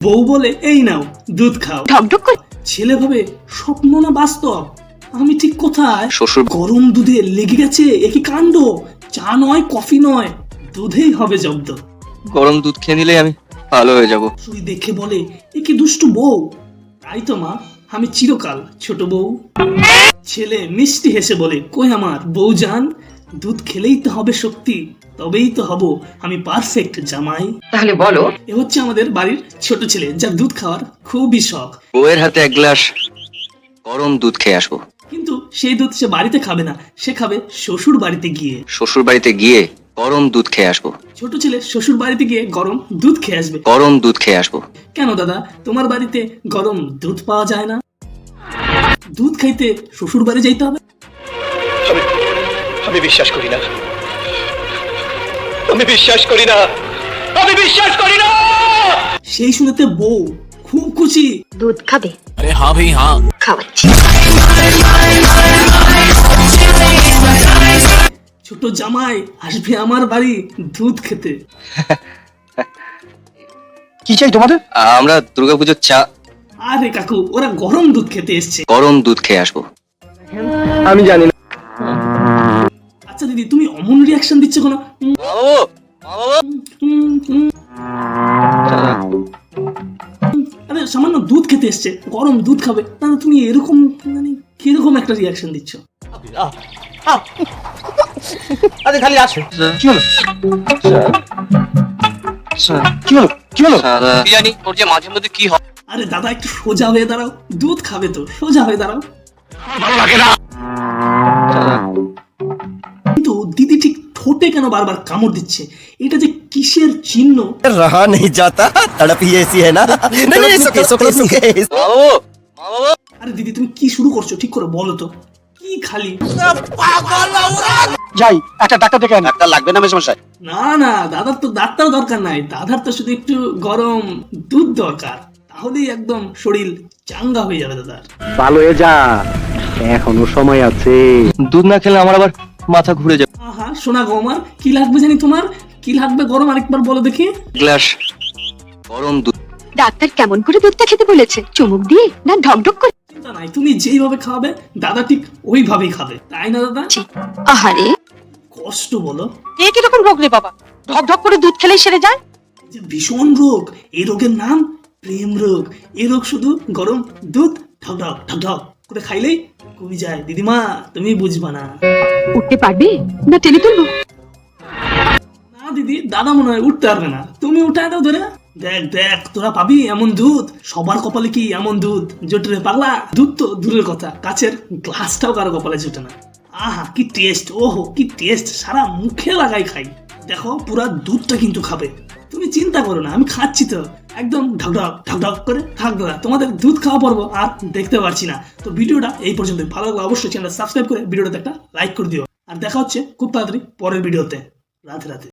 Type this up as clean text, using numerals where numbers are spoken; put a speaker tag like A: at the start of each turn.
A: বউ বলে এই নাও দুধ খাও,
B: ঢকঢক করে
A: ছেলে ভাবে স্বপ্ন না বাস্তব। আমি ঠিক কোথায়?
C: শ্বশুর
A: গরম দুধে লেগে গেছে একই কাণ্ড, চা নয় কফি নয়, দুধেই হবে জব্দ।
C: গরম দুধ খেয়ে নিলেই আমি ভালো হয়ে যাব।
A: শুই দেখে বলে এ কি দুষ্টু বউ। তাই তো মা, আমি চিরকাল ছোট বউ। ছেলে মিষ্টি হেসে বলে কই আমার বউ জান, দুধ খেলেই তো হবে শক্তি, তবেই তো হব আমি পারফেক্ট জামাই।
B: তাহলে বলো
A: এ হচ্ছে আমাদের বাড়ির ছোট ছেলে, যার দুধ খাওয়ার খুবই শখ।
C: বউয়ের হাতে এক গ্লাস গরম দুধ খেয়ে আসবো।
A: কিন্তু সেই দুধ সে বাড়িতে খাবে না, সে খাবে শ্বশুর বাড়িতে গিয়ে।
C: শ্বশুর বাড়িতে গিয়ে গরম দুধ খেয়ে আসবো।
A: ছোট ছেলে শ্বশুর বাড়িতে গিয়ে গরম দুধ খেয়ে আসবে।
C: গরম দুধ খেয়ে আসবো।
A: কেন দাদা, তোমার বাড়িতে গরম দুধ পাওয়া যায় না? দুধ খাইতে শ্বশুর বাড়ি যাইতে হবে?
D: আমি বিশ্বাস করি না, আমি বিশ্বাস করি না, আমি বিশ্বাস করি না।
A: সেই শুনেতে বউ খুব খুশি।
B: দুধ খাবে?
D: আরে হ্যাঁ ভাই হ্যাঁ।
B: খাওয়াচ্ছি।
A: ছোট জামাই আসবে আমার বাড়ি দুধ খেতে।
D: কি চাই তোমাদের?
C: আমরা দুর্গাপুজোর চা
A: আরে কাকু, ওরা গরম দুধ খেতে এসছে।
C: গরম দুধ খেয়ে আসবো।
D: আমি জানি না।
A: আচ্ছা দিদি, তুমি অমন রিয়াকশন দিচ্ছ কেন? আরে সামান্য দুধ খেতে এসছে, গরম দুধ খাবে না, তুমি এরকম মানে কিরকম একটা রিয়াকশন দিচ্ছ?
D: আরে খালি আছে। কি হলো? কি হলো? কি হলো?
C: কি জানি ওর যে মাঝে মধ্যে কি হয়।
A: আরে দাদা একটু সোজা হয়ে দাঁড়াও, দুধ খাবে তো সোজা হয়ে দাঁড়াও।
D: ভালো লাগে না।
A: কিন্তু দিদি ঠিক ঠোঁটে কেন বারবার কামড় দিচ্ছে? এটা যে কিসের চিহ্ন?
E: रहा नहीं जाता, तड़प ही ऐसी है ना। नहीं नहीं, सुके सुके सुके।
A: আরে দিদি তুমি কি শুরু করছো, ঠিক করে বলো তো। কি খালি
D: যাই একটা ডাক্তার দেখে আনি। ডাক্তার লাগবে না মেশমশাই?
A: না না, দাদার তো ডাক্তার দরকার নাই, দাদার তো শুধু একটু গরম দুধ দরকার, তাহলেই একদম শরীর চাঙ্গা হয়ে যাবে দাদার।
F: ভালো হয়ে যা, এখনো সময় আছে।
C: দুধ না খেলে আমার আবার মাথা ঘুরে যাবে।
A: আহা সোনা গো আমার, কি লাগবে জানি তোমার? কি লাগবে গরম আরেকবার বলো দেখি।
C: গ্লাস গরম দুধ।
B: ডাক্তার কেমন করে দুধটা খেতে বলেছে? চুমুক দিয়ে না ঢকঢক করে?
A: চিন্তা নাই, তুমি যেইভাবে খাওয়াবে দাদা ঠিক ওইভাবেই খাবে, তাই না দাদা?
B: আহারে,
A: কষ্ট বলো।
B: এ কিরকম রোগ রে বাবা, ঢকঢক করে দুধ খেলেই সেরে যায়?
A: যে ভীষণ রোগ, এই রোগের নাম প্রেম রোগ। এই রোগ শুধু গরম দুধ ঢক ঢক ঢক ঢক করে খাইলেই কমে যায়। দিদিমা তুমি বুঝবা না।
B: উঠতে পারবে না টেনে তুলবো?
A: না দিদি, দাদা মনে হয় উঠতে পারবে না, তুমি উঠায় দাও ধরে। দেখ দেখ তোরা পাবি এমন দুধ, সবার কপালে কি এমন দুধ জোটে রে পাগলা? দুধ তো দূরের কথা, কাছের গ্লাসটাও কারো কপালে জোটে না। আহা কি টেস্ট, ওহো কি টেস্ট, সারা মুখে লাগাই খাই। দেখো পুরা দুধটা কিন্তু খাবে, তুমি চিন্তা করো না, আমি খাচ্ছি তো একদম ঢকঢক ঢকঢক করে থাক দাদা। তোমাদের দুধ খাওয়া পর্ব আর দেখতে পারছি না। তো ভিডিওটা এই পর্যন্ত, ভালো লাগলে অবশ্যই চ্যানেল সাবস্ক্রাইব করে ভিডিওটাতে একটা লাইক করে দিও। আর দেখা হচ্ছে খুব তাড়াতাড়ি পরের ভিডিওতে। রাধে রাধে।